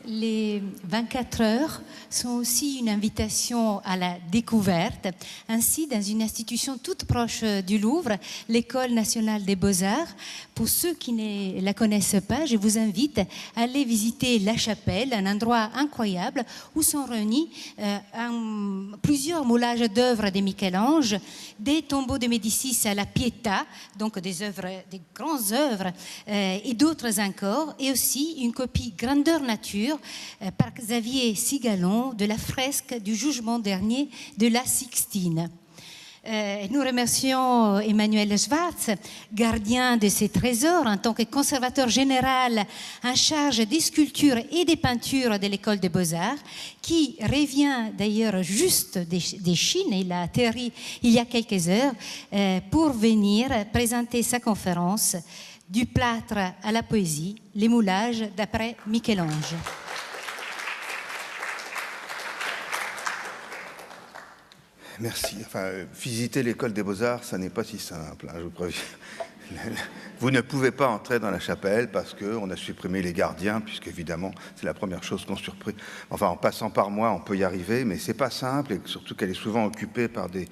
Les 24 heures sont aussi une invitation à la découverte. Ainsi, dans une institution toute proche du Louvre, l'École nationale des beaux-arts, pour ceux qui ne la connaissent pas, je vous invite à aller visiter la chapelle, un endroit incroyable où sont réunis plusieurs moulages d'œuvres de Michel-Ange, des tombeaux de Médicis à la Pietà, donc des grandes œuvres, et d'autres encore, et aussi une copie grandeur nature par Xavier Sigalon de la fresque du jugement dernier de la Sixtine. Nous remercions Emmanuel Schwartz, gardien de ces trésors en tant que conservateur général en charge des sculptures et des peintures de l'École des Beaux-Arts, qui revient d'ailleurs juste de Chine. Il a atterri il y a quelques heures pour venir présenter sa conférence Du plâtre à la poésie, les moulages d'après Michel-Ange. Merci. Enfin, visiter l'école des Beaux-Arts, ça n'est pas si simple, hein, je vous préviens. Vous ne pouvez pas entrer dans la chapelle parce qu'on a supprimé les gardiens, puisqu'évidemment, c'est la première chose qu'on surprit. Enfin, en passant par moi, on peut y arriver, mais c'est pas simple, et surtout qu'elle est souvent occupée par des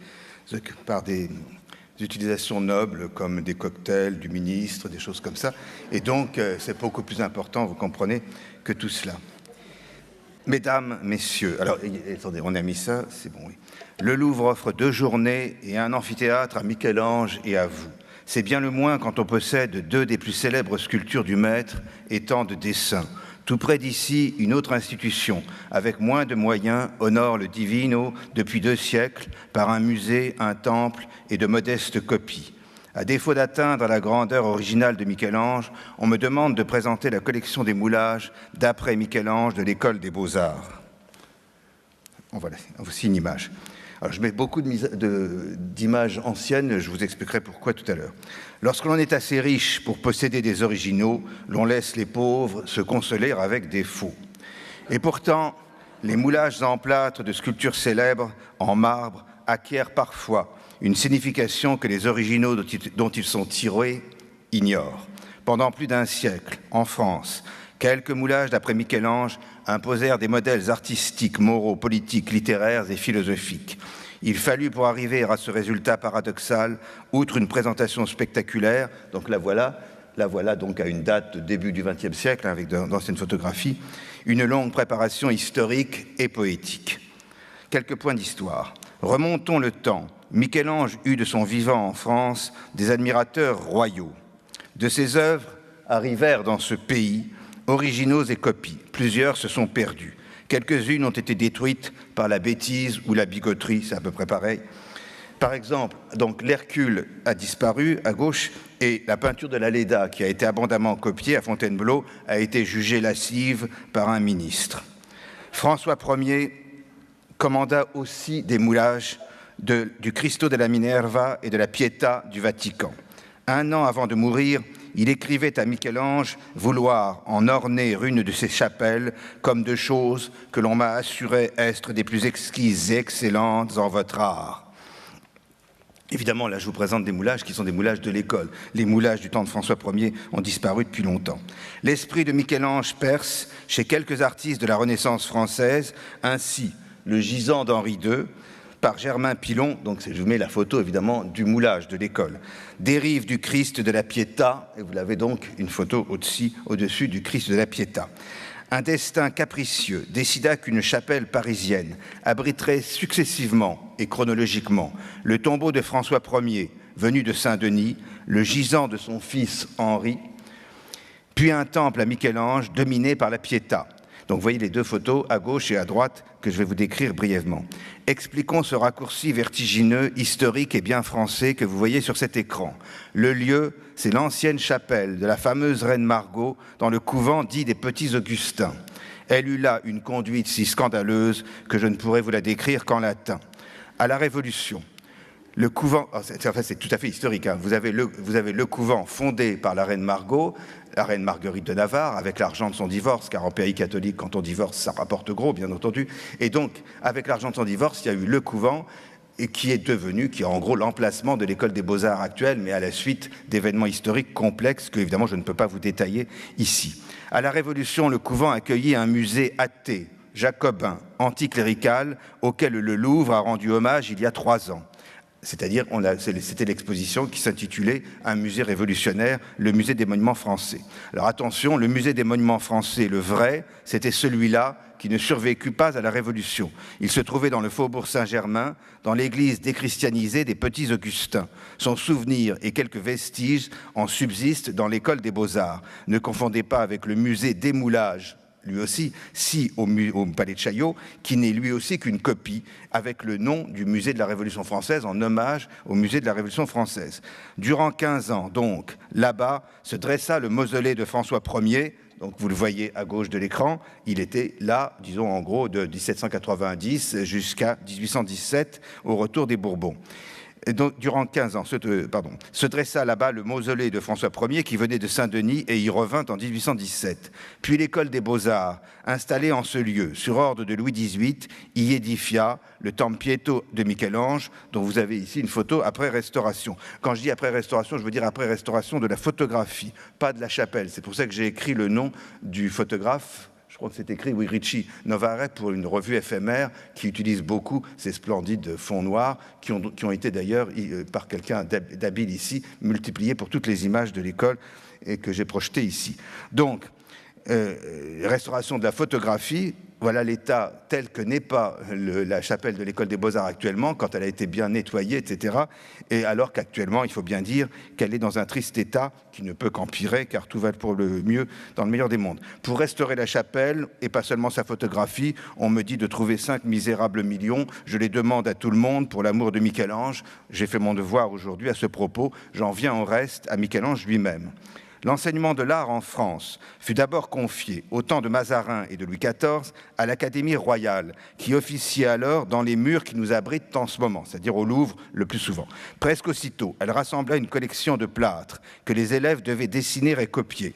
utilisations nobles, comme des cocktails du ministre, des choses comme ça. Et donc, c'est beaucoup plus important, vous comprenez, que tout cela. Mesdames, Messieurs, alors, attendez, on a mis ça, c'est bon, oui. Le Louvre offre 2 journées et un amphithéâtre à Michel-Ange et à vous. C'est bien le moins quand on possède 2 des plus célèbres sculptures du maître et tant de dessins. Tout près d'ici, une autre institution, avec moins de moyens, honore le Divino depuis 2 siècles par un musée, un temple et de modestes copies. À défaut d'atteindre la grandeur originale de Michel-Ange, on me demande de présenter la collection des moulages d'après Michel-Ange de l'École des Beaux-Arts. Voilà, voici une image. Alors, je mets beaucoup d'images anciennes, je vous expliquerai pourquoi tout à l'heure. Lorsque l'on est assez riche pour posséder des originaux, l'on laisse les pauvres se consoler avec des faux. Et pourtant, les moulages en plâtre de sculptures célèbres en marbre acquièrent parfois une signification que les originaux dont ils sont tirés ignorent. Pendant plus d'1 siècle, en France, quelques moulages d'après Michel-Ange imposèrent des modèles artistiques, moraux, politiques, littéraires et philosophiques. Il fallut pour arriver à ce résultat paradoxal, outre une présentation spectaculaire, donc la voilà donc à une date début du XXe siècle, avec d'anciennes photographies, une longue préparation historique et poétique. Quelques points d'histoire. Remontons le temps. Michel-Ange eut de son vivant en France des admirateurs royaux. De ses œuvres arrivèrent dans ce pays originaux et copies. Plusieurs se sont perdus. Quelques-unes ont été détruites par la bêtise ou la bigoterie, c'est à peu près pareil. Par exemple, donc l'Hercule a disparu à gauche et la peinture de la Léda, qui a été abondamment copiée à Fontainebleau, a été jugée lascive par un ministre. François Ier commanda aussi des moulages du Cristo de la Minerva et de la Pietà du Vatican. 1 an avant de mourir, il écrivait à Michel-Ange vouloir en orner une de ses chapelles comme de choses que l'on m'a assuré être des plus exquises et excellentes en votre art. Évidemment, là, je vous présente des moulages qui sont des moulages de l'école. Les moulages du temps de François Ier ont disparu depuis longtemps. L'esprit de Michel-Ange perce chez quelques artistes de la Renaissance française, ainsi le gisant d'Henri II, par Germain Pilon, donc je vous mets la photo évidemment du moulage de l'école, dérive du Christ de la Pietà, et vous l'avez donc une photo au-dessus du Christ de la Pietà. Un destin capricieux décida qu'une chapelle parisienne abriterait successivement et chronologiquement le tombeau de François Ier, venu de Saint-Denis, le gisant de son fils Henri, puis un temple à Michel-Ange dominé par la Pietà. Donc vous voyez les 2 photos à gauche et à droite que je vais vous décrire brièvement. Expliquons ce raccourci vertigineux, historique et bien français que vous voyez sur cet écran. Le lieu, c'est l'ancienne chapelle de la fameuse reine Margot dans le couvent dit des Petits Augustins. Elle eut là une conduite si scandaleuse que je ne pourrais vous la décrire qu'en latin. À la Révolution, le couvent, c'est tout à fait historique, hein. Vous avez le couvent fondé par la reine Margot, la reine Marguerite de Navarre, avec l'argent de son divorce, car en pays catholique, quand on divorce, ça rapporte gros, bien entendu. Et donc, avec l'argent de son divorce, il y a eu le couvent, et qui est en gros l'emplacement de l'école des beaux-arts actuelle, mais à la suite d'événements historiques complexes que, évidemment, je ne peux pas vous détailler ici. À la Révolution, le couvent accueillit un musée athée, jacobin, anticlérical, auquel le Louvre a rendu hommage il y a 3 ans. C'est-à-dire, c'était l'exposition qui s'intitulait « Un musée révolutionnaire, le musée des monuments français ». Alors attention, le musée des monuments français, le vrai, c'était celui-là qui ne survécut pas à la Révolution. Il se trouvait dans le faubourg Saint-Germain, dans l'église déchristianisée des Petits Augustins. Son souvenir et quelques vestiges en subsistent dans l'école des Beaux-Arts. Ne confondez pas avec le musée d'émoulage, lui aussi, au Palais de Chaillot, qui n'est lui aussi qu'une copie, avec le nom du musée de la Révolution française, en hommage au musée de la Révolution française. Durant 15 ans, donc, là-bas, se dressa le mausolée de François Ier. Donc, vous le voyez à gauche de l'écran, il était là, disons en gros, de 1790 jusqu'à 1817, au retour des Bourbons. Et donc, durant 15 ans, se dressa là-bas le mausolée de François Ier qui venait de Saint-Denis et y revint en 1817. Puis l'école des Beaux-Arts, installée en ce lieu, sur ordre de Louis XVIII, y édifia le Tempietto de Michel-Ange, dont vous avez ici une photo après restauration. Quand je dis après restauration, je veux dire après restauration de la photographie, pas de la chapelle. C'est pour ça que j'ai écrit le nom du photographe. Je crois que c'est écrit, oui, Ricci Novare, pour une revue éphémère qui utilise beaucoup ces splendides fonds noirs qui ont été d'ailleurs, par quelqu'un d'habile ici, multipliés pour toutes les images de l'école et que j'ai projetées ici. Donc, restauration de la photographie, voilà l'état tel que n'est pas la chapelle de l'école des Beaux-Arts actuellement, quand elle a été bien nettoyée, etc. Et alors qu'actuellement, il faut bien dire qu'elle est dans un triste état qui ne peut qu'empirer, car tout va pour le mieux dans le meilleur des mondes. Pour restaurer la chapelle, et pas seulement sa photographie, on me dit de trouver 5 misérables millions. Je les demande à tout le monde pour l'amour de Michel-Ange. J'ai fait mon devoir aujourd'hui à ce propos. J'en viens au reste à Michel-Ange lui-même. L'enseignement de l'art en France fut d'abord confié, au temps de Mazarin et de Louis XIV, à l'Académie royale, qui officiait alors dans les murs qui nous abritent en ce moment, c'est-à-dire au Louvre le plus souvent. Presque aussitôt, elle rassembla une collection de plâtres que les élèves devaient dessiner et copier.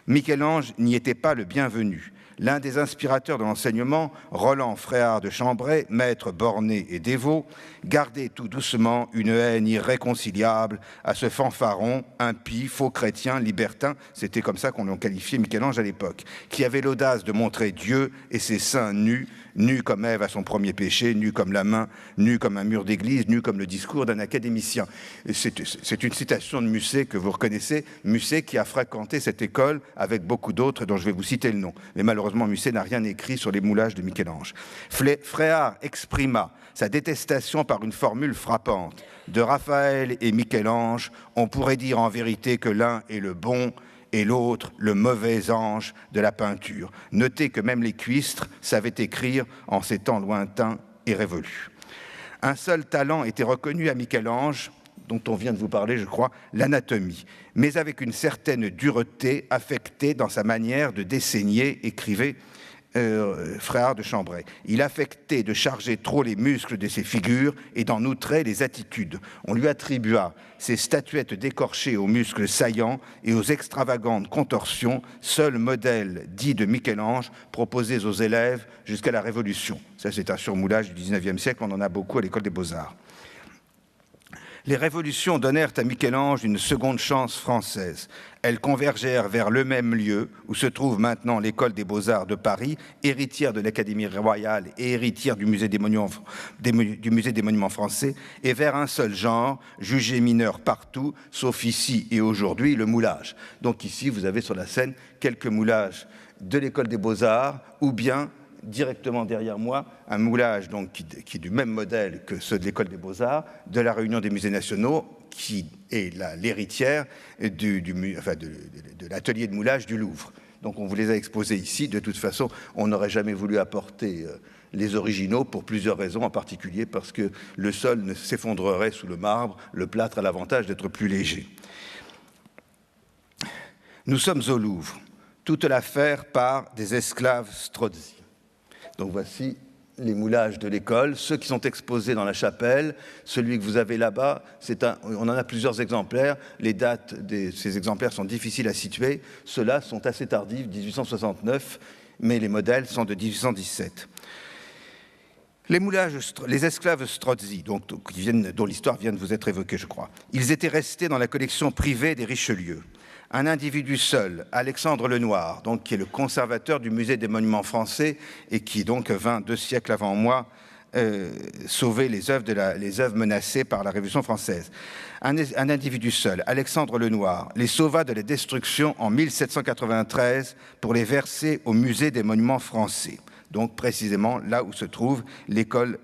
Michel-Ange n'y était pas le bienvenu. L'un des inspirateurs de l'enseignement, Roland Fréard de Chambray, maître borné et dévot, gardait tout doucement une haine irréconciliable à ce fanfaron, impie, faux chrétien, libertin, c'était comme ça qu'on l'on qualifiait Michel-Ange à l'époque, qui avait l'audace de montrer Dieu et ses saints nus, nus comme Ève à son premier péché, nus comme la main, nus comme un mur d'église, nus comme le discours d'un académicien. C'est une citation de Musset que vous reconnaissez, Musset qui a fréquenté cette école avec beaucoup d'autres dont je vais vous citer le nom. Mais malheureusement, Musset n'a rien écrit sur les moulages de Michel-Ange. Fréard exprima sa détestation par une formule frappante. De Raphaël et Michel-Ange, on pourrait dire en vérité que l'un est le bon et l'autre le mauvais ange de la peinture. Notez que même les cuistres savaient écrire en ces temps lointains et révolus. Un seul talent était reconnu à Michel-Ange, dont on vient de vous parler, je crois, l'anatomie, mais avec une certaine dureté affectée dans sa manière de desseigner, écrivait Fréard de Chambray. Il affectait de charger trop les muscles de ses figures et d'en outrer les attitudes. On lui attribua ces statuettes décorchées aux muscles saillants et aux extravagantes contorsions, seul modèle dit de Michel-Ange proposés aux élèves jusqu'à la Révolution. Ça, c'est un surmoulage du XIXe siècle, on en a beaucoup à l'école des Beaux-Arts. Les révolutions donnèrent à Michel-Ange une seconde chance française. Elles convergèrent vers le même lieu où se trouve maintenant l'école des Beaux-Arts de Paris, héritière de l'Académie royale et héritière du musée des monuments français, et vers un seul genre, jugé mineur partout, sauf ici et aujourd'hui, le moulage. Donc ici, vous avez sur la scène quelques moulages de l'école des Beaux-Arts, ou bien directement derrière moi, un moulage donc, qui est du même modèle que ceux de l'École des Beaux-Arts, de la Réunion des musées nationaux, qui est l'héritière de l'atelier de moulage du Louvre. Donc on vous les a exposés ici. De toute façon, on n'aurait jamais voulu apporter les originaux pour plusieurs raisons, en particulier parce que le sol ne s'effondrerait sous le marbre, le plâtre a l'avantage d'être plus léger. Nous sommes au Louvre. Toute l'affaire part des esclaves Strozzi. Donc voici les moulages de l'école, ceux qui sont exposés dans la chapelle, celui que vous avez là-bas, on en a plusieurs exemplaires, les dates de ces exemplaires sont difficiles à situer, ceux-là sont assez tardifs, 1869, mais les modèles sont de 1817. Les esclaves Strozzi, dont l'histoire vient de vous être évoquée, je crois, ils étaient restés dans la collection privée des Richelieu. Un individu seul, Alexandre Lenoir, donc, qui est le conservateur du musée des monuments français et qui donc vint 2 siècles avant moi sauver les œuvres menacées par la Révolution française. Un individu seul, Alexandre Lenoir, les sauva de la destruction en 1793 pour les verser au musée des monuments français. Donc précisément là où se trouve l'école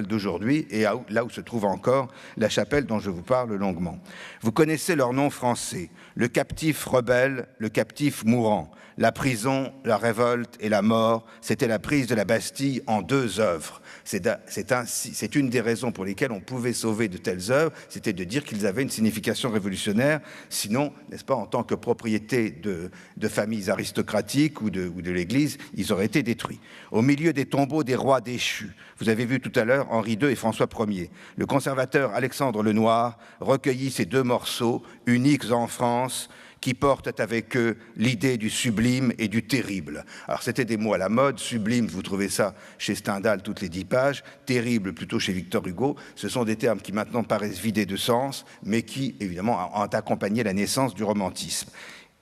d'aujourd'hui et là où se trouve encore la chapelle dont je vous parle longuement. Vous connaissez leur nom français, le captif rebelle, le captif mourant. La prison, la révolte et la mort, c'était la prise de la Bastille en 2 œuvres. C'est une des raisons pour lesquelles on pouvait sauver de telles œuvres, c'était de dire qu'ils avaient une signification révolutionnaire. Sinon, n'est-ce pas, en tant que propriété de familles aristocratiques ou de l'Église, ils auraient été détruits. Au milieu des tombeaux des rois déchus, vous avez vu tout à l'heure Henri II et François Ier, le conservateur Alexandre Lenoir recueillit ces 2 morceaux, uniques en France, qui portent avec eux l'idée du sublime et du terrible. Alors c'était des mots à la mode, sublime, vous trouvez ça chez Stendhal toutes les 10 pages, terrible plutôt chez Victor Hugo, ce sont des termes qui maintenant paraissent vidés de sens, mais qui évidemment ont accompagné la naissance du romantisme,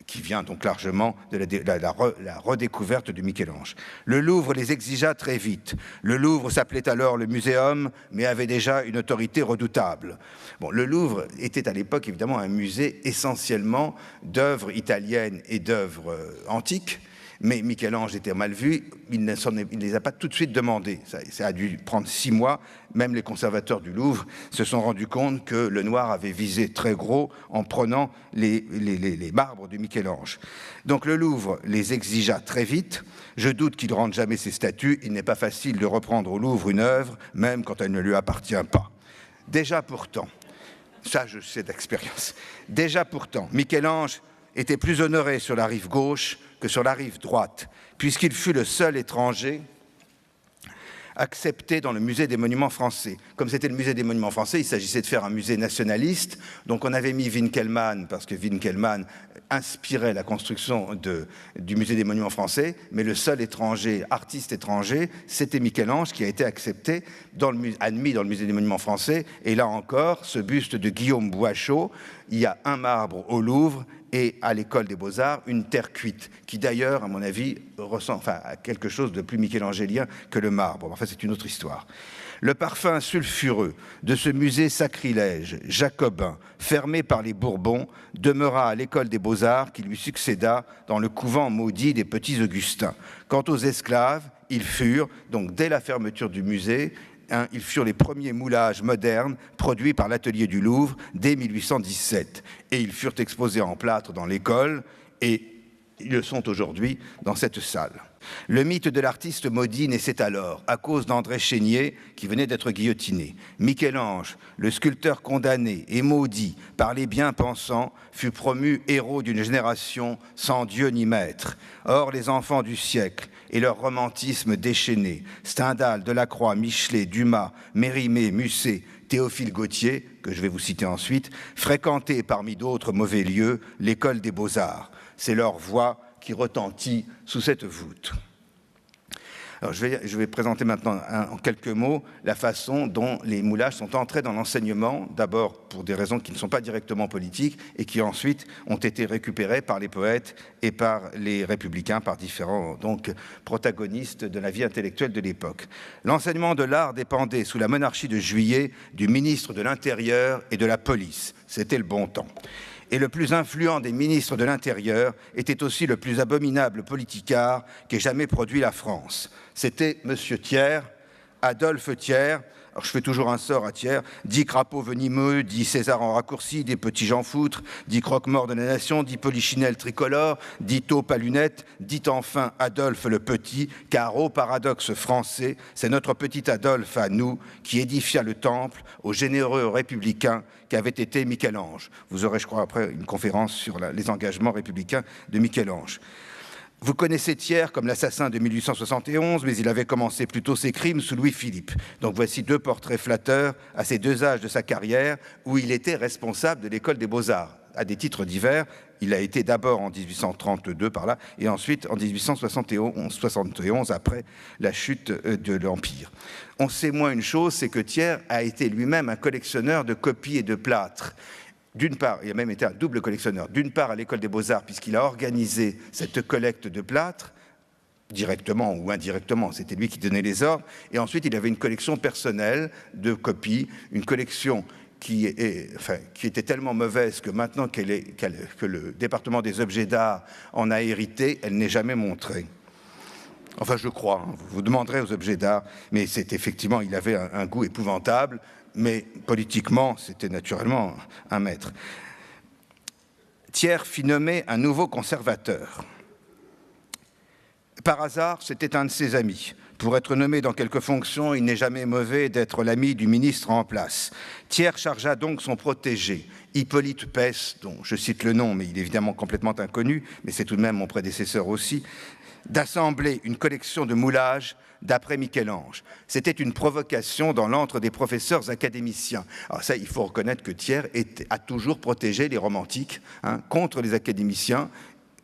qui vient donc largement de la redécouverte de Michel-Ange. Le Louvre les exigea très vite. Le Louvre s'appelait alors le Muséum, mais avait déjà une autorité redoutable. Bon, le Louvre était à l'époque évidemment un musée essentiellement d'œuvres italiennes et d'œuvres antiques, mais Michel-Ange était mal vu, il ne les a pas tout de suite demandés. Ça a dû prendre 6 mois. Même les conservateurs du Louvre se sont rendus compte que Lenoir avait visé très gros en prenant les marbres de Michel-Ange. Donc le Louvre les exigea très vite. Je doute qu'il ne rende jamais ses statues. Il n'est pas facile de reprendre au Louvre une œuvre, même quand elle ne lui appartient pas. Déjà pourtant, ça je sais d'expérience, déjà pourtant, Michel-Ange était plus honoré sur la rive gauche que sur la rive droite, puisqu'il fut le seul étranger accepté dans le musée des monuments français. Comme c'était le musée des monuments français, il s'agissait de faire un musée nationaliste, donc on avait mis Winkelmann, parce que Winkelmann inspirait la construction du musée des monuments français, mais le seul étranger, artiste étranger, c'était Michel-Ange qui a été accepté, admis dans le musée des monuments français, et là encore, ce buste de Guillaume Boichot, il y a un marbre au Louvre, et à l'école des Beaux-Arts, une terre cuite, qui d'ailleurs, à mon avis, ressemble à quelque chose de plus michelangélien que le marbre. Enfin, c'est une autre histoire. Le parfum sulfureux de ce musée sacrilège, jacobin, fermé par les Bourbons, demeura à l'école des Beaux-Arts qui lui succéda dans le couvent maudit des Petits Augustins. Quant aux esclaves, ils furent, donc dès la fermeture du musée, ils furent les premiers moulages modernes produits par l'atelier du Louvre dès 1817. Et ils furent exposés en plâtre dans l'école et ils le sont aujourd'hui dans cette salle. Le mythe de l'artiste maudit naissait alors à cause d'André Chénier qui venait d'être guillotiné. Michel-Ange, le sculpteur condamné et maudit par les bien-pensants, fut promu héros d'une génération sans Dieu ni maître. Or, les enfants du siècle et leur romantisme déchaîné, Stendhal, Delacroix, Michelet, Dumas, Mérimée, Musset, Théophile Gautier, que je vais vous citer ensuite, fréquentaient parmi d'autres mauvais lieux l'école des Beaux-Arts. C'est leur voix qui retentit sous cette voûte. Alors je vais présenter maintenant en quelques mots la façon dont les moulages sont entrés dans l'enseignement, d'abord pour des raisons qui ne sont pas directement politiques et qui ensuite ont été récupérées par les poètes et par les républicains, par différents donc, protagonistes de la vie intellectuelle de l'époque. L'enseignement de l'art dépendait sous la monarchie de Juillet du ministre de l'Intérieur et de la police. C'était le bon temps. Et le plus influent des ministres de l'Intérieur était aussi le plus abominable politicard qu'ait jamais produit la France. C'était M. Thiers, Adolphe Thiers. Alors je fais toujours un sort à Thiers, dit crapaud venimeux, dit César en raccourci, dit petit Jean Foutre, dit croque-mort de la nation, dit polichinelle tricolore, dit taupe à lunettes, dit enfin Adolphe le Petit, car au paradoxe français, c'est notre petit Adolphe à nous qui édifia le temple aux généreux républicains qu'avait été Michel-Ange. Vous aurez, je crois, après une conférence sur les engagements républicains de Michel-Ange. Vous connaissez Thiers comme l'assassin de 1871, mais il avait commencé plutôt ses crimes sous Louis-Philippe. Donc voici 2 portraits flatteurs à ces 2 âges de sa carrière où il était responsable de l'école des Beaux-Arts. à des titres divers. Il a été d'abord en 1832 par là, et ensuite en 1871 après la chute de l'Empire. On sait moins une chose, c'est que Thiers a été lui-même un collectionneur de copies et de plâtres. D'une part, il a même été un double collectionneur. D'une part, à l'École des Beaux-Arts, puisqu'il a organisé cette collecte de plâtres, directement ou indirectement, c'était lui qui donnait les ordres. Et ensuite, il avait une collection personnelle de copies, une collection qui était tellement mauvaise que maintenant que le département des objets d'art en a hérité, elle n'est jamais montrée. Enfin, je crois, hein, vous demanderez aux objets d'art, mais c'est effectivement, il avait un goût épouvantable, mais politiquement, c'était naturellement un maître. Thiers fit nommer un nouveau conservateur. Par hasard, c'était un de ses amis. Pour être nommé dans quelque fonction, il n'est jamais mauvais d'être l'ami du ministre en place. Thiers chargea donc son protégé, Hippolyte Pès, dont je cite le nom, mais il est évidemment complètement inconnu, mais c'est tout de même mon prédécesseur aussi, d'assembler une collection de moulages d'après Michel-Ange. C'était une provocation dans l'antre des professeurs académiciens. Alors ça, il faut reconnaître que Thiers a toujours protégé les romantiques contre les académiciens.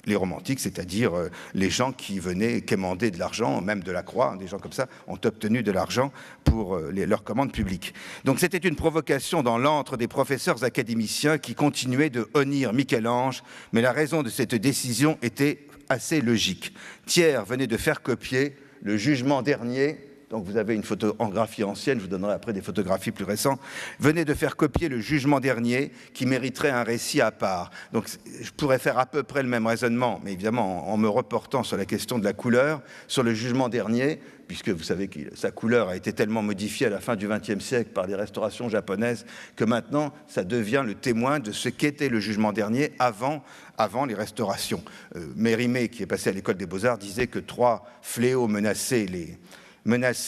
Les romantiques, c'est-à-dire les gens qui venaient quémander de l'argent, même de la Croix, des gens comme ça, ont obtenu de l'argent pour leurs commandes publiques. Donc c'était une provocation dans l'antre des professeurs académiciens qui continuaient de honnir Michel-Ange, mais la raison de cette décision était assez logique. Thiers venait de faire copier le jugement dernier. Donc vous avez une photographie ancienne, je vous donnerai après des photographies plus récentes, venait de faire copier le jugement dernier qui mériterait un récit à part. Donc je pourrais faire à peu près le même raisonnement, mais évidemment en me reportant sur la question de la couleur, sur le jugement dernier, puisque vous savez que sa couleur a été tellement modifiée à la fin du XXe siècle par les restaurations japonaises que maintenant ça devient le témoin de ce qu'était le jugement dernier avant les restaurations. Mérimée, qui est passé à l'École des Beaux-Arts, disait que 3 fléaux menaçaient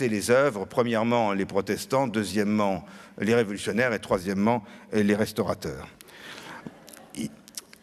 les œuvres, premièrement les protestants, deuxièmement les révolutionnaires et troisièmement les restaurateurs.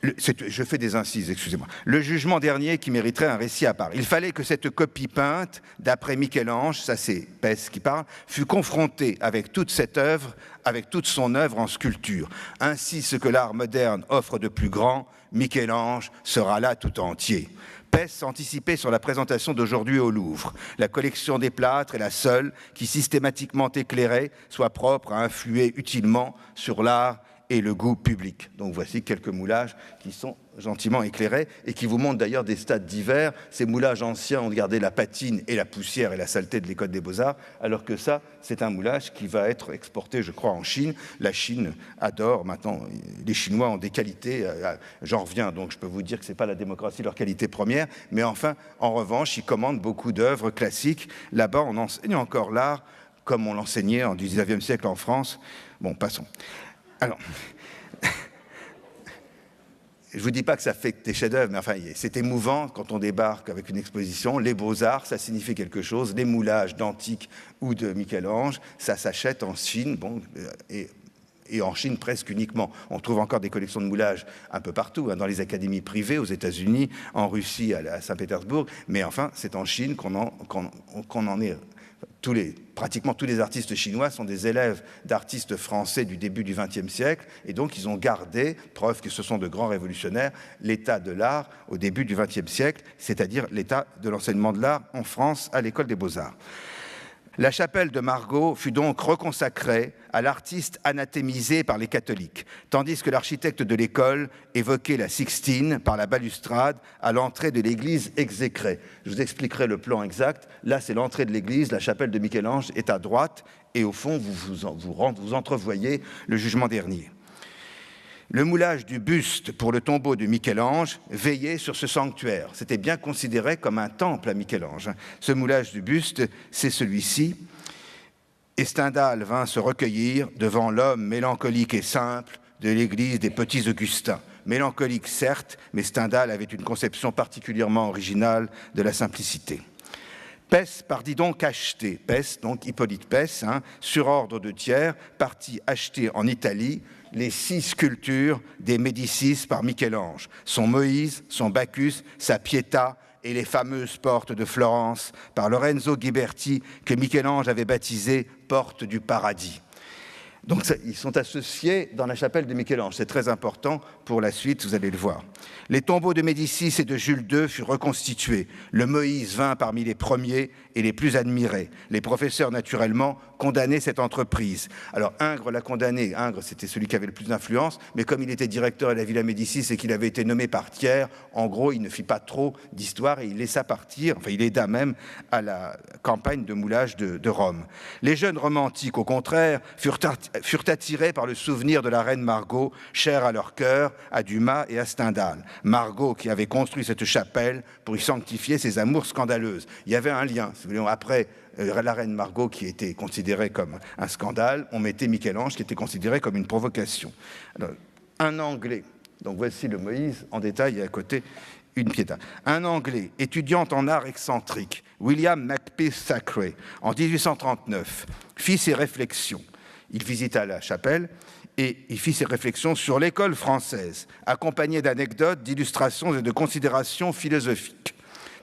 Je fais des incises, excusez-moi. Le jugement dernier qui mériterait un récit à part. Il fallait que cette copie peinte, d'après Michel-Ange, ça c'est Pès qui parle, fût confrontée avec toute cette œuvre, avec toute son œuvre en sculpture. Ainsi, ce que l'art moderne offre de plus grand, Michel-Ange sera là tout entier. Pès anticipait sur la présentation d'aujourd'hui au Louvre. La collection des plâtres est la seule qui, systématiquement éclairée, soit propre à influer utilement sur l'art et le goût public. Donc voici quelques moulages qui sont gentiment éclairés et qui vous montrent d'ailleurs des stades divers. Ces moulages anciens ont gardé la patine et la poussière et la saleté de l'École des Beaux-Arts, alors que ça, c'est un moulage qui va être exporté, je crois, en Chine. La Chine adore maintenant, les Chinois ont des qualités, j'en reviens, donc je peux vous dire que ce n'est pas la démocratie leur qualité première, mais enfin, en revanche, ils commandent beaucoup d'œuvres classiques. Là-bas, on enseigne encore l'art comme on l'enseignait en 19e siècle en France. Bon, passons. Alors, je ne vous dis pas que ça fait des chefs-d'œuvre, mais enfin, c'est émouvant quand on débarque avec une exposition. Les Beaux-Arts, ça signifie quelque chose. Les moulages d'Antique ou de Michel-Ange, ça s'achète en Chine, bon, et en Chine presque uniquement. On trouve encore des collections de moulages un peu partout, dans les académies privées, aux États-Unis, en Russie, à Saint-Pétersbourg, mais enfin, c'est en Chine qu'on en est. Pratiquement tous les artistes chinois sont des élèves d'artistes français du début du XXe siècle, et donc ils ont gardé, preuve que ce sont de grands révolutionnaires, l'état de l'art au début du XXe siècle, c'est-à-dire l'état de l'enseignement de l'art en France à l'École des Beaux-Arts. La chapelle de Margaux fut donc reconsacrée à l'artiste anathémisé par les catholiques, tandis que l'architecte de l'école évoquait la Sixtine par la balustrade à l'entrée de l'église exécrée. Je vous expliquerai le plan exact. Là, c'est l'entrée de l'église, la chapelle de Michel-Ange est à droite, et au fond, vous entrevoyez le jugement dernier. Le moulage du buste pour le tombeau de Michel-Ange veillait sur ce sanctuaire. C'était bien considéré comme un temple à Michel-Ange. Ce moulage du buste, c'est celui-ci. Et Stendhal vint se recueillir devant l'homme mélancolique et simple de l'église des Petits Augustins. Mélancolique, certes, mais Stendhal avait une conception particulièrement originale de la simplicité. Pès partit donc acheter, Pès, donc Hippolyte Pès, sur ordre de Thiers, partit acheter en Italie les 6 sculptures des Médicis par Michel-Ange, son Moïse, son Bacchus, sa Pietà et les fameuses portes de Florence par Lorenzo Ghiberti que Michel-Ange avait baptisées portes du paradis. Donc ils sont associés dans la chapelle de Michel-Ange. C'est très important pour la suite, vous allez le voir. Les tombeaux de Médicis et de Jules II furent reconstitués. Le Moïse vint parmi les premiers et les plus admirés. Les professeurs, naturellement, condamnaient cette entreprise. Alors Ingres l'a condamné. Ingres, c'était celui qui avait le plus d'influence, mais comme il était directeur de la Villa Médicis et qu'il avait été nommé par Thiers, en gros, il ne fit pas trop d'histoire et il laissa partir, enfin il aida même à la campagne de moulage de Rome. Les jeunes romantiques, au contraire, furent attirés par le souvenir de la reine Margot, chère à leur cœur, à Dumas et à Stendhal. Margot qui avait construit cette chapelle pour y sanctifier ses amours scandaleuses. Il y avait un lien. Après la reine Margot qui était considérée comme un scandale, on mettait Michel-Ange qui était considéré comme une provocation. Alors, un Anglais, donc voici le Moïse en détail et à côté une piéta. Un Anglais, étudiant en art excentrique, William Macpeth Thackeray, en 1839, fit ses réflexions. Il visita la chapelle et il fit ses réflexions sur l'école française, accompagnées d'anecdotes, d'illustrations et de considérations philosophiques.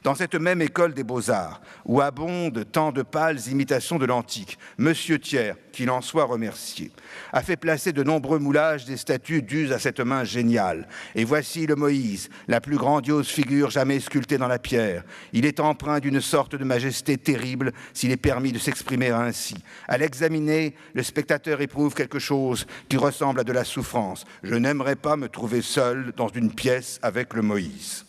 Dans cette même école des beaux-arts, où abondent tant de pâles imitations de l'antique, M. Thiers, qu'il en soit remercié, a fait placer de nombreux moulages des statues dues à cette main géniale. Et voici le Moïse, la plus grandiose figure jamais sculptée dans la pierre. Il est empreint d'une sorte de majesté terrible, s'il est permis de s'exprimer ainsi. À l'examiner, le spectateur éprouve quelque chose qui ressemble à de la souffrance. Je n'aimerais pas me trouver seul dans une pièce avec le Moïse.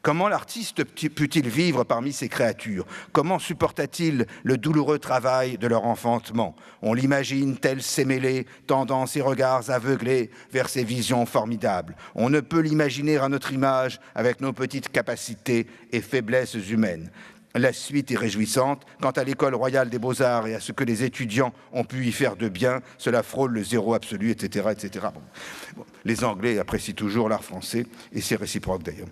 Comment l'artiste put-il vivre parmi ces créatures? Comment supporta-t-il le douloureux travail de leur enfantement? On l'imagine tel s'émêler, tendant ses regards aveuglés vers ces visions formidables. On ne peut l'imaginer à notre image avec nos petites capacités et faiblesses humaines. La suite est réjouissante. Quant à l'école royale des beaux-arts et à ce que les étudiants ont pu y faire de bien, cela frôle le zéro absolu, etc. etc. Bon, les Anglais apprécient toujours l'art français, et c'est réciproque d'ailleurs.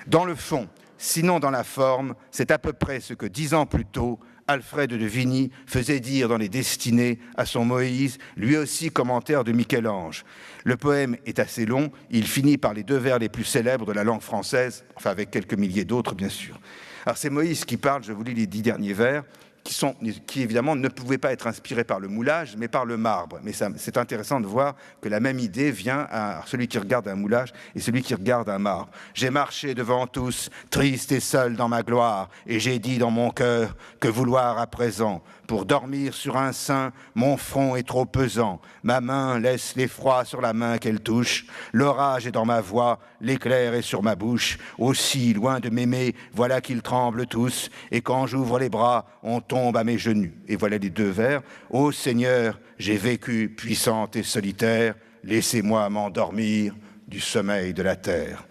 Dans le fond, sinon dans la forme, c'est à peu près ce que 10 ans plus tôt, Alfred de Vigny faisait dire dans les Destinées à son Moïse, lui aussi commentaire de Michel-Ange. Le poème est assez long, il finit par les 2 vers les plus célèbres de la langue française, enfin avec quelques milliers d'autres bien sûr. Alors c'est Moïse qui parle, je vous lis les 10 derniers vers, qui évidemment ne pouvaient pas être inspirés par le moulage, mais par le marbre. Mais c'est intéressant de voir que la même idée vient à celui qui regarde un moulage et celui qui regarde un marbre. J'ai marché devant tous, triste et seul dans ma gloire, et j'ai dit dans mon cœur que vouloir à présent. Pour dormir sur un sein, mon front est trop pesant. Ma main laisse l'effroi sur la main qu'elle touche. L'orage est dans ma voix, l'éclair est sur ma bouche. Aussi, loin de m'aimer, voilà qu'ils tremblent tous. Et quand j'ouvre les bras, on tombe à mes genoux. Et voilà les 2 vers. Ô Seigneur, j'ai vécu puissante et solitaire. Laissez-moi m'endormir du sommeil de la terre.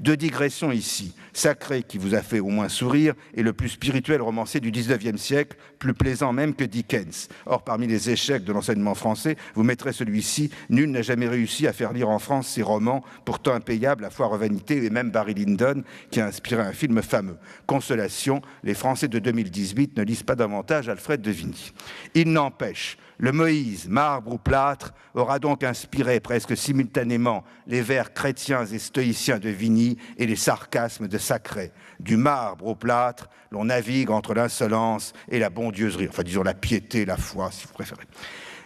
2 digressions ici. Sacré, qui vous a fait au moins sourire, est le plus spirituel romancier du XIXe siècle, plus plaisant même que Dickens. Or, parmi les échecs de l'enseignement français, vous mettrez celui-ci. Nul n'a jamais réussi à faire lire en France ses romans, pourtant impayables, La Foire aux Vanités, et même Barry Lyndon, qui a inspiré un film fameux. Consolation, les Français de 2018 ne lisent pas davantage Alfred de Vigny. Il n'empêche, le Moïse, marbre ou plâtre, aura donc inspiré presque simultanément les vers chrétiens et stoïciens de Vigny et les sarcasmes de Sacré. Du marbre au plâtre, l'on navigue entre l'insolence et la bondieuserie, enfin disons la piété, la foi, si vous préférez.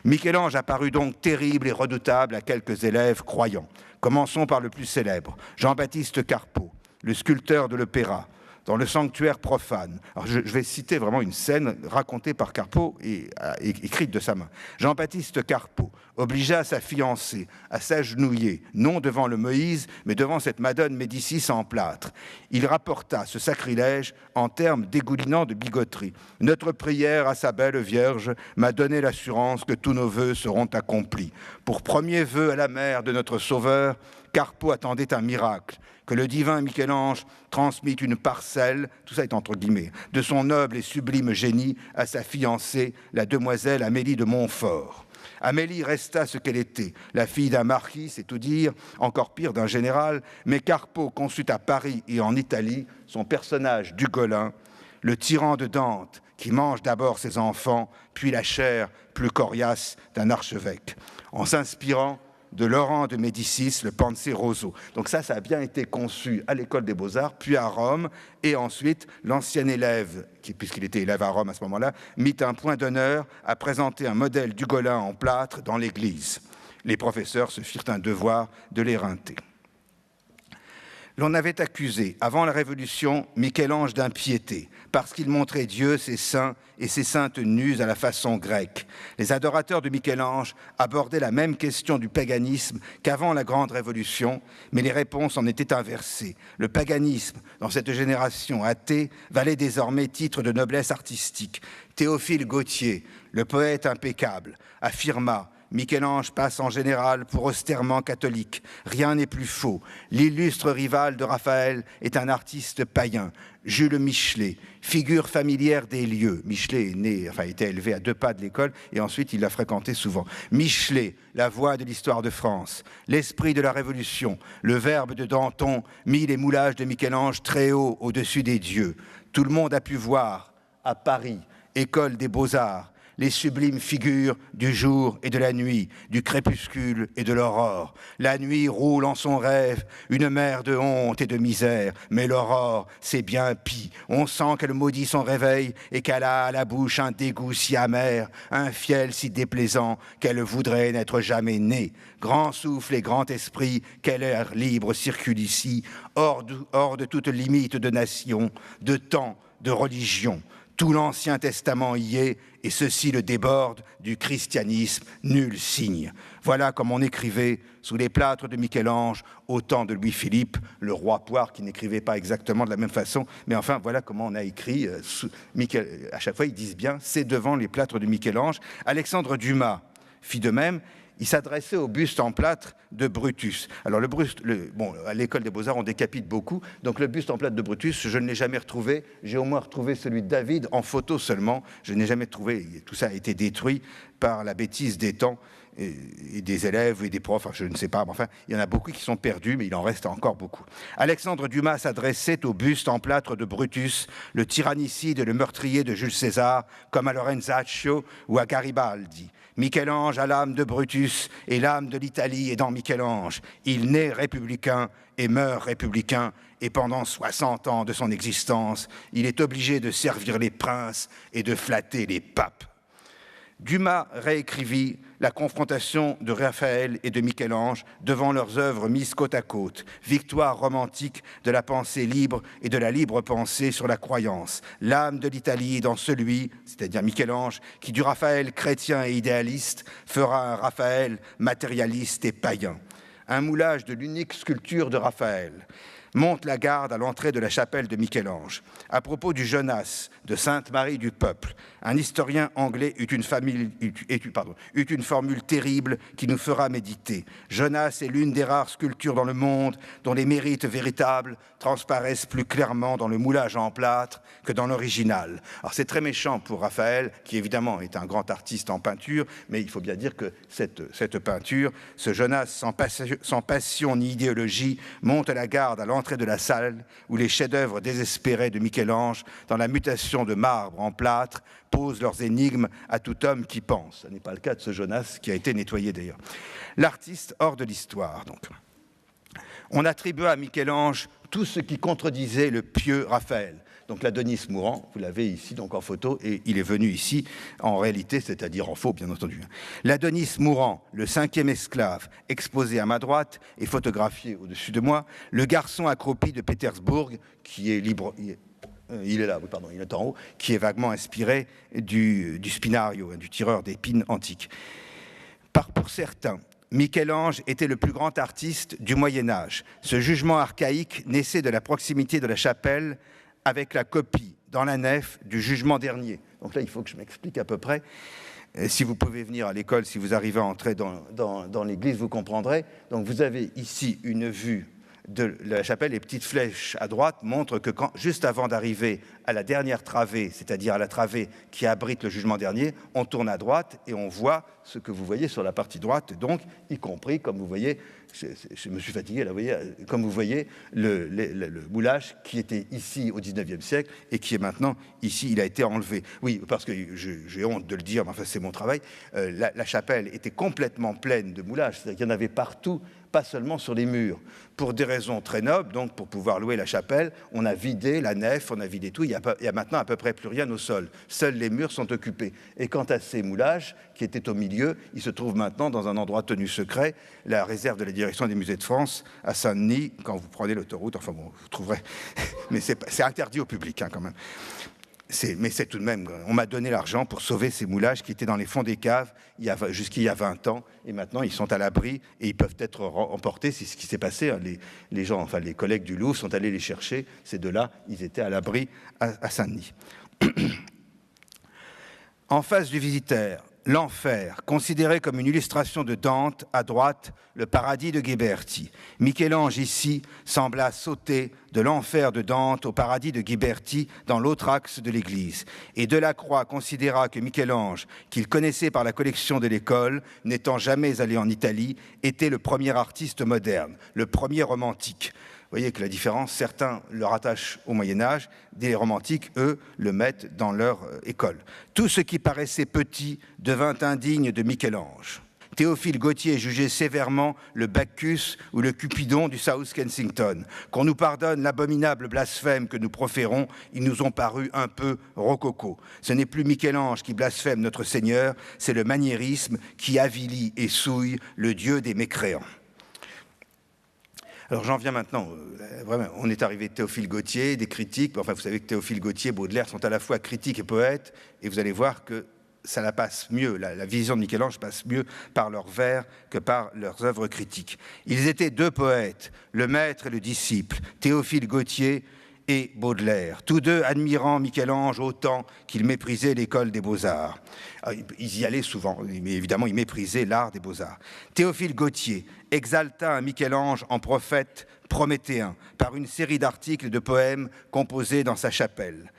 Michel-Ange apparut donc terrible et redoutable à quelques élèves croyants. Commençons par le plus célèbre, Jean-Baptiste Carpeaux, le sculpteur de l'opéra, dans le sanctuaire profane. Alors je vais citer vraiment une scène racontée par Carpeaux et écrite de sa main. Jean-Baptiste Carpeaux obligea sa fiancée à s'agenouiller, non devant le Moïse, mais devant cette Madone Médicis en plâtre. Il rapporta ce sacrilège en termes dégoulinants de bigoterie. « Notre prière à sa belle Vierge m'a donné l'assurance que tous nos vœux seront accomplis. Pour premier vœu à la mère de notre Sauveur, Carpeaux attendait un miracle, que le divin Michel-Ange transmit une parcelle, tout ça est entre guillemets, de son noble et sublime génie à sa fiancée, la demoiselle Amélie de Montfort. Amélie resta ce qu'elle était, la fille d'un marquis, c'est tout dire, encore pire d'un général, mais Carpeaux conçut à Paris et en Italie son personnage d'Ugolin, le tyran de Dante, qui mange d'abord ses enfants, puis la chair plus coriace d'un archevêque. En s'inspirant de Laurent de Médicis, le Penseroso. Donc ça a bien été conçu à l'École des Beaux-Arts, puis à Rome, et ensuite l'ancien élève, puisqu'il était élève à Rome à ce moment-là, mit un point d'honneur à présenter un modèle d'Ugolin en plâtre dans l'église. Les professeurs se firent un devoir de l'éreinter. L'on avait accusé, avant la Révolution, Michel-Ange d'impiété, parce qu'il montrait Dieu, ses saints et ses saintes nues à la façon grecque. Les adorateurs de Michel-Ange abordaient la même question du paganisme qu'avant la Grande Révolution, mais les réponses en étaient inversées. Le paganisme, dans cette génération athée, valait désormais titre de noblesse artistique. Théophile Gautier, le poète impeccable, affirma: Michel-Ange passe en général pour austèrement catholique. Rien n'est plus faux. L'illustre rival de Raphaël est un artiste païen. Jules Michelet, figure familière des lieux. Michelet était élevé à 2 pas de l'école et ensuite il l'a fréquenté souvent. Michelet, la voix de l'histoire de France, l'esprit de la Révolution, le verbe de Danton mit les moulages de Michel-Ange très haut au-dessus des dieux. Tout le monde a pu voir, à Paris, École des Beaux-Arts, les sublimes figures du jour et de la nuit, du crépuscule et de l'aurore. La nuit roule en son rêve une mer de honte et de misère, mais l'aurore, c'est bien pis. On sent qu'elle maudit son réveil et qu'elle a à la bouche un dégoût si amer, un fiel si déplaisant qu'elle voudrait n'être jamais née. Grand souffle et grand esprit, quel air libre circule ici, hors de toute limite de nation, de temps, de religion. Tout l'Ancien Testament y est, et ceci le déborde du christianisme, nul signe. Voilà comme on écrivait sous les plâtres de Michel-Ange au temps de Louis-Philippe, le roi Poire, qui n'écrivait pas exactement de la même façon, mais enfin voilà comment on a écrit. À chaque fois ils disent bien, c'est devant les plâtres de Michel-Ange. Alexandre Dumas fit de même. Il s'adressait au buste en plâtre de Brutus. Alors à l'École des Beaux-Arts, on décapite beaucoup. Donc le buste en plâtre de Brutus, je ne l'ai jamais retrouvé. J'ai au moins retrouvé celui de David en photo seulement. Je n'ai jamais trouvé. Tout ça a été détruit par la bêtise des temps et des élèves et des profs. Je ne sais pas. Mais enfin, il y en a beaucoup qui sont perdus, mais il en reste encore beaucoup. Alexandre Dumas s'adressait au buste en plâtre de Brutus, le tyrannicide et le meurtrier de Jules César, comme à Lorenzaccio ou à Garibaldi. Michel-Ange a l'âme de Brutus et l'âme de l'Italie est dans Michel-Ange. Il naît républicain et meurt républicain, et pendant 60 ans de son existence, il est obligé de servir les princes et de flatter les papes. Dumas réécrivit la confrontation de Raphaël et de Michel-Ange devant leurs œuvres mises côte à côte, victoire romantique de la pensée libre et de la libre pensée sur la croyance, l'âme de l'Italie dans celui, c'est-à-dire Michel-Ange, qui du Raphaël chrétien et idéaliste fera un Raphaël matérialiste et païen. Un moulage de l'unique sculpture de Raphaël monte la garde à l'entrée de la chapelle de Michel-Ange. À propos du Jonas de Sainte-Marie du Peuple, un historien anglais eut une formule terrible qui nous fera méditer. Jonas est l'une des rares sculptures dans le monde dont les mérites véritables transparaissent plus clairement dans le moulage en plâtre que dans l'original. Alors c'est très méchant pour Raphaël, qui évidemment est un grand artiste en peinture, mais il faut bien dire que cette peinture, ce Jonas sans passion ni idéologie, monte la garde à l'entrée de la salle où les chefs-d'œuvre désespérés de Michel-Ange, dans la mutation de marbre en plâtre, posent leurs énigmes à tout homme qui pense. Ce n'est pas le cas de ce Jonas qui a été nettoyé d'ailleurs. L'artiste hors de l'histoire, donc. On attribua à Michel-Ange tout ce qui contredisait le pieux Raphaël. Donc l'Adonis mourant, vous l'avez ici donc en photo, et il est venu ici en réalité, c'est-à-dire en faux bien entendu. L'Adonis mourant, le 5e esclave, exposé à ma droite et photographié au-dessus de moi, le garçon accroupi de Pétersbourg, qui est libre... Il est là, oui, pardon, il est en haut, qui est vaguement inspiré du spinario, du tireur d'épines antique. Pour certains, Michel-Ange était le plus grand artiste du Moyen-Âge. Ce jugement archaïque naissait de la proximité de la chapelle avec la copie dans la nef du jugement dernier. Donc là, il faut que je m'explique à peu près. Si vous pouvez venir à l'école, si vous arrivez à entrer dans l'église, vous comprendrez. Donc vous avez ici une vue de la chapelle. Les petites flèches à droite montrent que juste avant d'arriver à la dernière travée, c'est-à-dire à la travée qui abrite le jugement dernier, on tourne à droite et on voit ce que vous voyez sur la partie droite, donc y compris, comme vous voyez, je me suis fatigué là, vous voyez, comme vous voyez, le moulage qui était ici au XIXe siècle et qui est maintenant ici, il a été enlevé. Oui, parce que j'ai honte de le dire, mais enfin c'est mon travail, la chapelle était complètement pleine de moulages, c'est-à-dire qu'il y en avait partout, pas seulement sur les murs. Pour des raisons très nobles, donc pour pouvoir louer la chapelle, on a vidé la nef, on a vidé tout, il y a maintenant à peu près plus rien au sol. Seuls les murs sont occupés. Et quant à ces moulages, qui étaient au milieu, ils se trouvent maintenant dans un endroit tenu secret, la réserve de la direction des musées de France, à Saint-Denis, quand vous prenez l'autoroute, enfin bon, vous trouverez, mais c'est interdit au public quand même. Mais c'est tout de même, on m'a donné l'argent pour sauver ces moulages qui étaient dans les fonds des caves jusqu'il y a 20 ans, et maintenant ils sont à l'abri et ils peuvent être emportés, c'est ce qui s'est passé, hein. Les gens, enfin les collègues du Louvre sont allés les chercher, ces deux-là, ils étaient à l'abri à Saint-Denis. En face du visiteur, l'enfer, considéré comme une illustration de Dante, à droite, le paradis de Ghiberti. Michel-Ange, ici, sembla sauter de l'enfer de Dante au paradis de Ghiberti dans l'autre axe de l'église. Et Delacroix considéra que Michel-Ange, qu'il connaissait par la collection de l'école, n'étant jamais allé en Italie, était le premier artiste moderne, le premier romantique. Vous voyez que la différence, certains le rattachent au Moyen-Âge, des romantiques, eux, le mettent dans leur école. Tout ce qui paraissait petit devint indigne de Michel-Ange. Théophile Gautier jugeait sévèrement le Bacchus ou le Cupidon du South Kensington. Qu'on nous pardonne l'abominable blasphème que nous proférons, ils nous ont paru un peu rococo. Ce n'est plus Michel-Ange qui blasphème notre Seigneur, c'est le maniérisme qui avilit et souille le Dieu des mécréants. Alors j'en viens maintenant, vraiment, on est arrivé de Théophile Gautier, des critiques, enfin vous savez que Théophile Gautier, Baudelaire sont à la fois critiques et poètes, et vous allez voir que ça la passe mieux, la vision de Michel-Ange passe mieux par leurs vers que par leurs œuvres critiques. Ils étaient deux poètes, le maître et le disciple, Théophile Gautier et Baudelaire, tous deux admirant Michel-Ange autant qu'ils méprisaient l'école des beaux-arts. Ils y allaient souvent, mais évidemment ils méprisaient l'art des beaux-arts. Théophile Gautier exalta un Michel-Ange en prophète prométhéen par une série d'articles et de poèmes composés dans sa chapelle.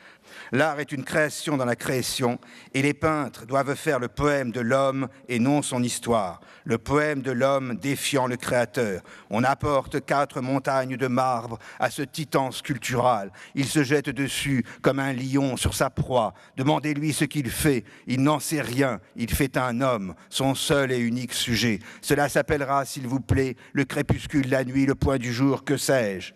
L'art est une création dans la création, et les peintres doivent faire le poème de l'homme et non son histoire, le poème de l'homme défiant le créateur. On apporte 4 montagnes de marbre à ce titan sculptural. Il se jette dessus comme un lion sur sa proie. Demandez-lui ce qu'il fait, il n'en sait rien. Il fait un homme, son seul et unique sujet. Cela s'appellera, s'il vous plaît, le crépuscule, la nuit, le point du jour, que sais-je.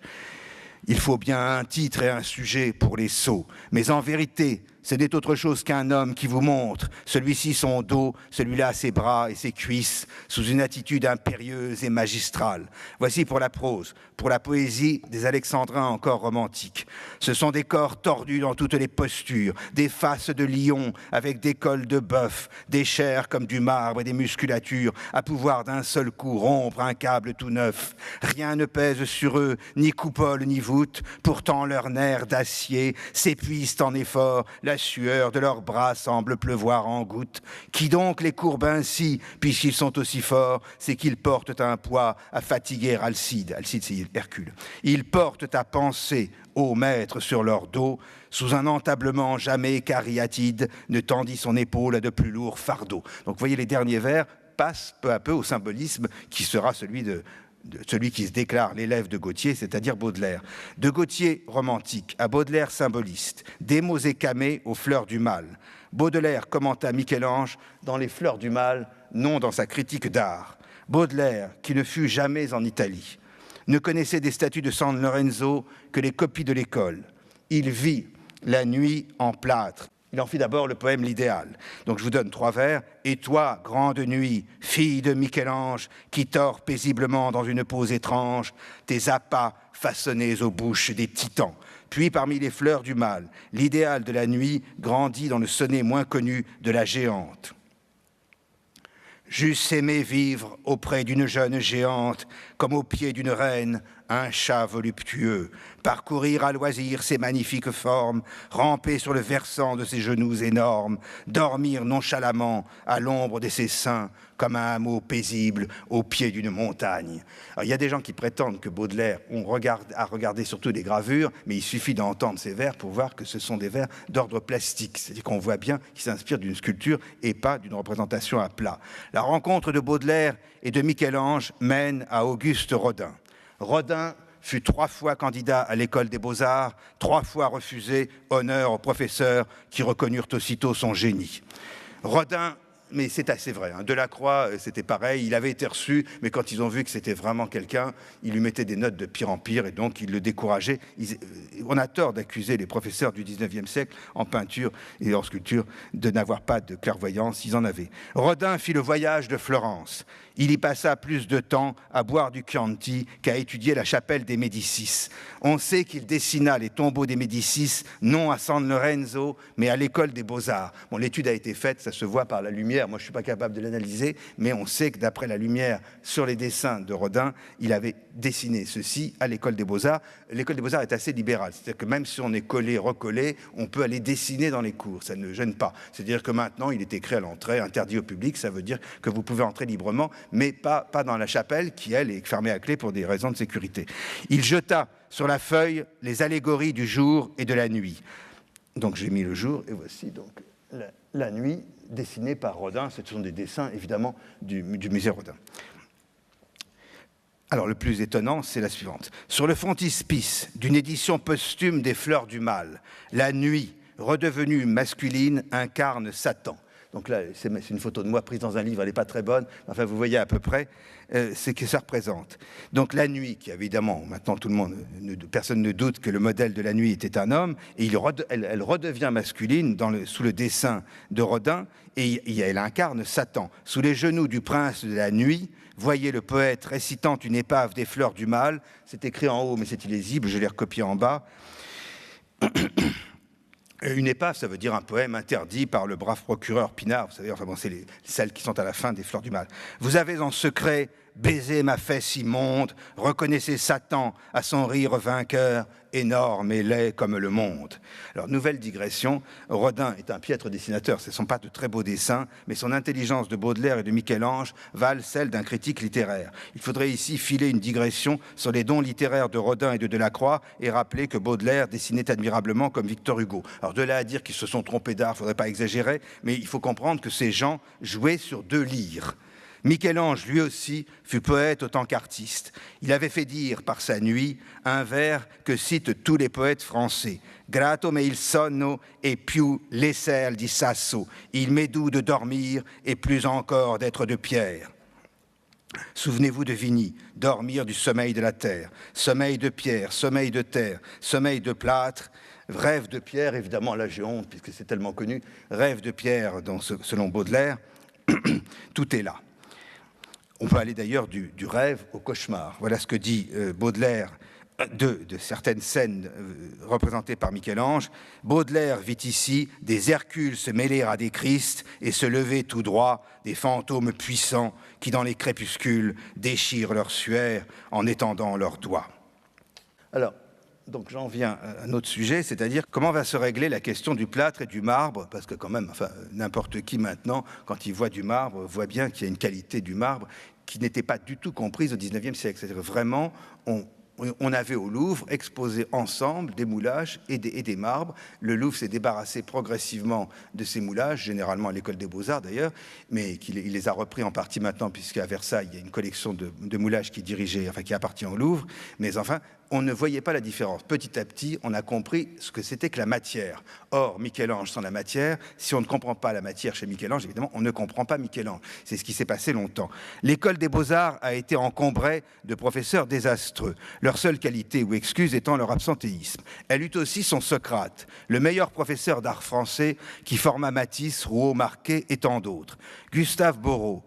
Il faut bien un titre et un sujet pour les sots. Mais en vérité, ce n'est autre chose qu'un homme qui vous montre, celui-ci son dos, celui-là ses bras et ses cuisses, sous une attitude impérieuse et magistrale. Voici pour la prose, pour la poésie des alexandrins encore romantiques. Ce sont des corps tordus dans toutes les postures, des faces de lion avec des cols de bœuf, des chairs comme du marbre et des musculatures, à pouvoir d'un seul coup rompre un câble tout neuf. Rien ne pèse sur eux, ni coupole ni voûte, pourtant leurs nerfs d'acier s'épuisent en efforts, la sueur de leurs bras semble pleuvoir en gouttes. Qui donc les courbe ainsi, puisqu'ils sont aussi forts, c'est qu'ils portent un poids à fatiguer Alcide. Alcide, c'est Hercule. Ils portent à penser, ô maître, sur leur dos, sous un entablement jamais qu'Ariatide ne tendit son épaule à de plus lourds fardeaux. Donc vous voyez, les derniers vers passent peu à peu au symbolisme qui sera celui qui se déclare l'élève de Gautier, c'est-à-dire Baudelaire. De Gautier romantique à Baudelaire symboliste, Démos et Camée aux fleurs du mal. Baudelaire commenta Michel-Ange dans les fleurs du mal, non dans sa critique d'art. Baudelaire, qui ne fut jamais en Italie, ne connaissait des statues de San Lorenzo que les copies de l'école. Il vit la nuit en plâtre. Il en fit d'abord le poème L'Idéal. Donc je vous donne 3 vers. Et toi, grande nuit, fille de Michel-Ange, qui tord paisiblement dans une pose étrange, tes appâts façonnés aux bouches des titans. Puis parmi les fleurs du mal, l'idéal de la nuit grandit dans le sonnet moins connu de la géante. J'eusse aimé vivre auprès d'une jeune géante, comme au pied d'une reine, un chat voluptueux, parcourir à loisir ses magnifiques formes, ramper sur le versant de ses genoux énormes, dormir nonchalamment à l'ombre de ses seins, comme un hameau paisible au pied d'une montagne. Alors, il y a des gens qui prétendent que Baudelaire a regardé surtout des gravures, mais il suffit d'entendre ces vers pour voir que ce sont des vers d'ordre plastique, c'est-à-dire qu'on voit bien qu'ils s'inspirent d'une sculpture et pas d'une représentation à plat. La rencontre de Baudelaire et de Michel-Ange mène à Auguste Rodin. Rodin fut 3 fois candidat à l'école des Beaux-Arts, 3 fois refusé, honneur aux professeurs qui reconnurent aussitôt son génie. Rodin, mais c'est assez vrai, hein. Delacroix, c'était pareil, il avait été reçu, mais quand ils ont vu que c'était vraiment quelqu'un, ils lui mettaient des notes de pire en pire, et donc ils le décourageaient. On a tort d'accuser les professeurs du 19e siècle, en peinture et en sculpture, de n'avoir pas de clairvoyance, ils en avaient. Rodin fit le voyage de Florence. Il y passa plus de temps à boire du Chianti qu'à étudier la chapelle des Médicis. On sait qu'il dessina les tombeaux des Médicis, non à San Lorenzo, mais à l'école des Beaux-Arts. Bon, l'étude a été faite, ça se voit par la lumière. Moi, je ne suis pas capable de l'analyser, mais on sait que d'après la lumière sur les dessins de Rodin, il avait dessiné ceci à l'école des Beaux-Arts. L'école des Beaux-Arts est assez libérale, c'est-à-dire que même si on est collé, recollé, on peut aller dessiner dans les cours, ça ne gêne pas. C'est-à-dire que maintenant, il est écrit à l'entrée, interdit au public, ça veut dire que vous pouvez entrer librement, mais pas dans la chapelle qui, elle, est fermée à clé pour des raisons de sécurité. Il jeta sur la feuille les allégories du jour et de la nuit. Donc j'ai mis le jour, et voici donc la nuit, dessinée par Rodin. Ce sont des dessins, évidemment, du musée Rodin. Alors, le plus étonnant, c'est la suivante. Sur le frontispice d'une édition posthume des Fleurs du Mal, la nuit, redevenue masculine, incarne Satan. Donc là, c'est une photo de moi prise dans un livre, elle n'est pas très bonne, enfin vous voyez à peu près ce que ça représente. Donc la nuit, qui évidemment, maintenant tout le monde, personne ne doute que le modèle de la nuit était un homme, et elle redevient masculine sous le dessin de Rodin, et elle incarne Satan. Sous les genoux du prince de la nuit, voyez le poète récitant une épave des Fleurs du Mal, c'est écrit en haut mais c'est illisible, je l'ai recopié en bas. Une épave, ça veut dire un poème interdit par le brave procureur Pinard. Vous savez, enfin bon, c'est celles qui sont à la fin des Fleurs du Mal. Vous avez en secret baisé ma fesse immonde, reconnaissez Satan à son rire vainqueur, énorme et laid comme le monde. Alors, nouvelle digression, Rodin est un piètre dessinateur, ce ne sont pas de très beaux dessins, mais son intelligence de Baudelaire et de Michel-Ange valent celle d'un critique littéraire. Il faudrait ici filer une digression sur les dons littéraires de Rodin et de Delacroix et rappeler que Baudelaire dessinait admirablement comme Victor Hugo. Alors, de là à dire qu'ils se sont trompés d'art, il ne faudrait pas exagérer, mais il faut comprendre que ces gens jouaient sur 2 lyres. Michel-Ange, lui aussi, fut poète autant qu'artiste. Il avait fait dire par sa nuit un vers que citent tous les poètes français. Grato me il sonno e più l'esser di sasso. Il m'est doux de dormir et plus encore d'être de pierre. Souvenez-vous de Vigny, dormir du sommeil de la terre. Sommeil de pierre, sommeil de terre, sommeil de plâtre. Rêve de pierre, évidemment là j'ai honte puisque c'est tellement connu. Rêve de pierre, selon Baudelaire, tout est là. On peut aller d'ailleurs du rêve au cauchemar. Voilà ce que dit Baudelaire de certaines scènes représentées par Michel-Ange. Baudelaire vit ici des Hercules se mêler à des Christ et se lever tout droit, des fantômes puissants qui dans les crépuscules déchirent leur suaire en étendant leurs doigts. Alors, donc j'en viens à un autre sujet, c'est-à-dire comment va se régler la question du plâtre et du marbre, parce que quand même, enfin, n'importe qui maintenant, quand il voit du marbre, voit bien qu'il y a une qualité du marbre qui n'était pas du tout comprise au XIXe siècle. C'est-à-dire vraiment, on avait au Louvre exposé ensemble des moulages et des marbres. Le Louvre s'est débarrassé progressivement de ces moulages, généralement à l'école des Beaux-Arts d'ailleurs, mais il les a repris en partie maintenant, puisqu'à Versailles, il y a une collection de moulages qui appartient au Louvre. Mais enfin, on ne voyait pas la différence. Petit à petit, on a compris ce que c'était que la matière. Or, Michel-Ange sans la matière, si on ne comprend pas la matière chez Michel-Ange, évidemment, on ne comprend pas Michel-Ange. C'est ce qui s'est passé longtemps. L'école des Beaux-Arts a été encombrée de professeurs désastreux, leur seule qualité ou excuse étant leur absentéisme. Elle eut aussi son Socrate, le meilleur professeur d'art français qui forma Matisse, Rouault, Marquet et tant d'autres. Gustave Moreau,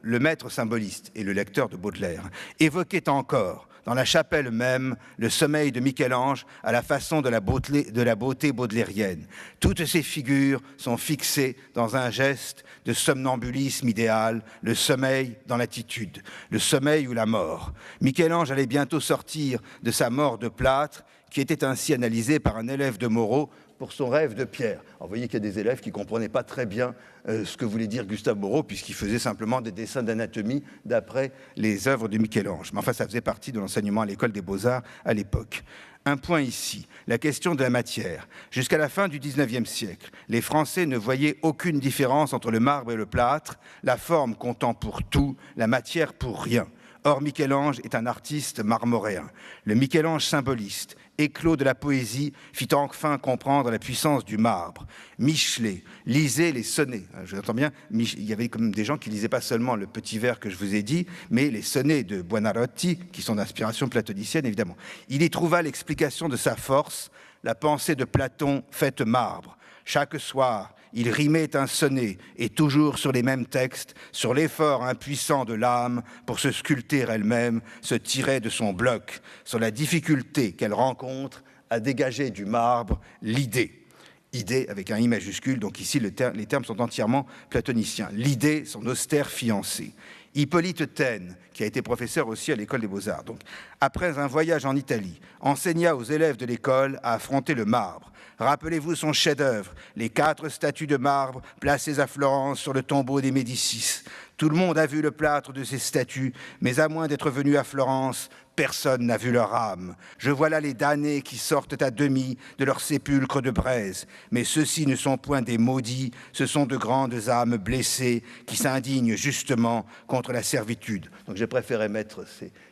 le maître symboliste et le lecteur de Baudelaire, évoquait encore, dans la chapelle même, le sommeil de Michel-Ange à la façon de la beauté baudelairienne. Toutes ces figures sont fixées dans un geste de somnambulisme idéal, le sommeil dans l'attitude, le sommeil ou la mort. Michel-Ange allait bientôt sortir de sa mort de plâtre, qui était ainsi analysée par un élève de Moreau pour son rêve de pierre. Alors, vous voyez qu'il y a des élèves qui ne comprenaient pas très bien ce que voulait dire Gustave Moreau, puisqu'il faisait simplement des dessins d'anatomie d'après les œuvres de Michel-Ange. Mais enfin, ça faisait partie de l'enseignement à l'école des Beaux-Arts à l'époque. Un point ici, la question de la matière. Jusqu'à la fin du XIXe siècle, les Français ne voyaient aucune différence entre le marbre et le plâtre, la forme comptant pour tout, la matière pour rien. Or, Michel-Ange est un artiste marmoréen. Le Michel-Ange symboliste, éclos de la poésie, fit enfin comprendre la puissance du marbre. Michelet lisait les sonnets. Je l'entends bien, il y avait comme des gens qui lisaient pas seulement le petit vers que je vous ai dit, mais les sonnets de Buonarroti, qui sont d'inspiration platonicienne, évidemment. Il y trouva l'explication de sa force, la pensée de Platon faite marbre. Chaque soir, il rimait un sonnet, et toujours sur les mêmes textes, sur l'effort impuissant de l'âme pour se sculpter elle-même, se tirait de son bloc, sur la difficulté qu'elle rencontre à dégager du marbre l'idée. Idée avec un I majuscule, donc ici les termes sont entièrement platoniciens. L'idée, son austère fiancée. Hippolyte Taine, qui a été professeur aussi à l'école des Beaux-Arts, donc, après un voyage en Italie, enseigna aux élèves de l'école à affronter le marbre. Rappelez-vous son chef-d'œuvre, les 4 statues de marbre placées à Florence sur le tombeau des Médicis. Tout le monde a vu le plâtre de ces statues, mais à moins d'être venu à Florence, personne n'a vu leur âme. Je vois là les damnés qui sortent à demi de leur sépulcre de braise. Mais ceux-ci ne sont point des maudits, ce sont de grandes âmes blessées qui s'indignent justement contre la servitude. Donc j'ai préféré mettre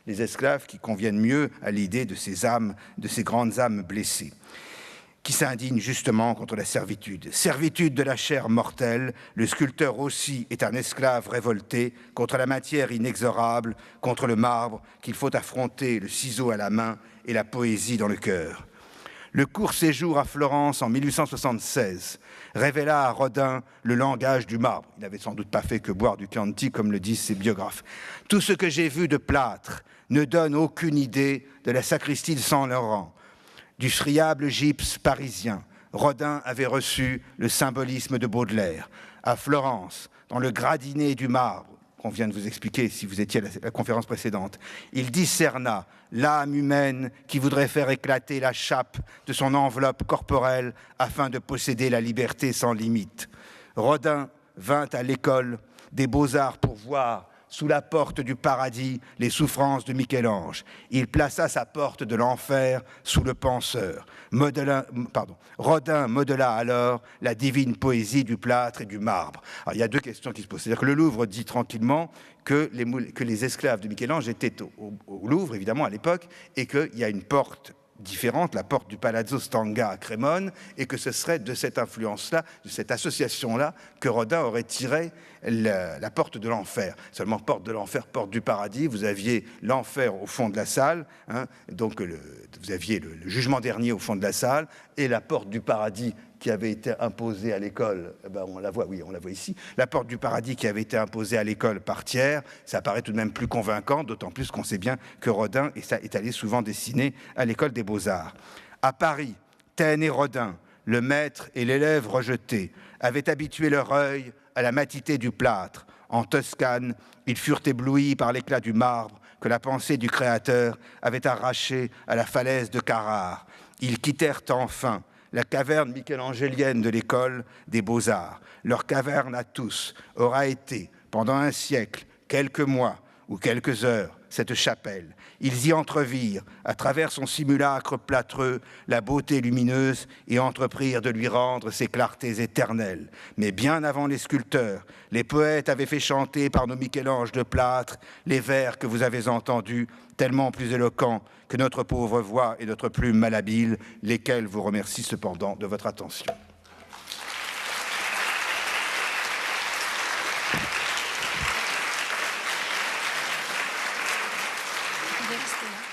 les esclaves qui conviennent mieux à l'idée de ces âmes, de ces grandes âmes blessées, qui s'indigne justement contre la servitude. Servitude de la chair mortelle, le sculpteur aussi est un esclave révolté contre la matière inexorable, contre le marbre qu'il faut affronter, le ciseau à la main et la poésie dans le cœur. Le court séjour à Florence en 1876 révéla à Rodin le langage du marbre. Il n'avait sans doute pas fait que boire du Chianti, comme le disent ses biographes. Tout ce que j'ai vu de plâtre ne donne aucune idée de la sacristie de Saint-Laurent, du friable gypse parisien. Rodin avait reçu le symbolisme de Baudelaire. À Florence, dans le gradinet du marbre, qu'on vient de vous expliquer si vous étiez à la conférence précédente, il discerna l'âme humaine qui voudrait faire éclater la chape de son enveloppe corporelle afin de posséder la liberté sans limite. Rodin vint à l'école des Beaux-Arts pour voir sous la porte du paradis les souffrances de Michel-Ange. Il plaça sa porte de l'enfer sous le penseur. Rodin modela alors la divine poésie du plâtre et du marbre. Alors, il y a 2 questions qui se posent. C'est-à-dire que le Louvre dit tranquillement que les esclaves de Michel-Ange étaient au Louvre, évidemment, à l'époque, et qu'il y a une porte différente, la porte du Palazzo Stanga à Crémone, et que ce serait de cette influence-là, de cette association-là, que Rodin aurait tiré la porte de l'enfer. Seulement, porte de l'enfer, porte du paradis, vous aviez l'enfer au fond de la salle, donc vous aviez le jugement dernier au fond de la salle, et la porte du paradis qui avait été imposée à l'école, on la voit ici, la porte du paradis qui avait été imposée à l'école par Thiers, ça paraît tout de même plus convaincant, d'autant plus qu'on sait bien que Rodin est allé souvent dessiner à l'école des Beaux-Arts. À Paris, Taine et Rodin, le maître et l'élève rejetés, avaient habitué leur œil à la matité du plâtre. En Toscane, ils furent éblouis par l'éclat du marbre que la pensée du Créateur avait arraché à la falaise de Carrare. Ils quittèrent enfin la caverne michelangélienne de l'école des Beaux-Arts. Leur caverne à tous aura été, pendant un siècle, quelques mois ou quelques heures, cette chapelle. Ils y entrevirent, à travers son simulacre plâtreux, la beauté lumineuse et entreprirent de lui rendre ses clartés éternelles. Mais bien avant les sculpteurs, les poètes avaient fait chanter par nos Michel-Ange de plâtre les vers que vous avez entendus, tellement plus éloquents que notre pauvre voix et notre plume malhabile, lesquels vous remercient cependant de votre attention. De rester là.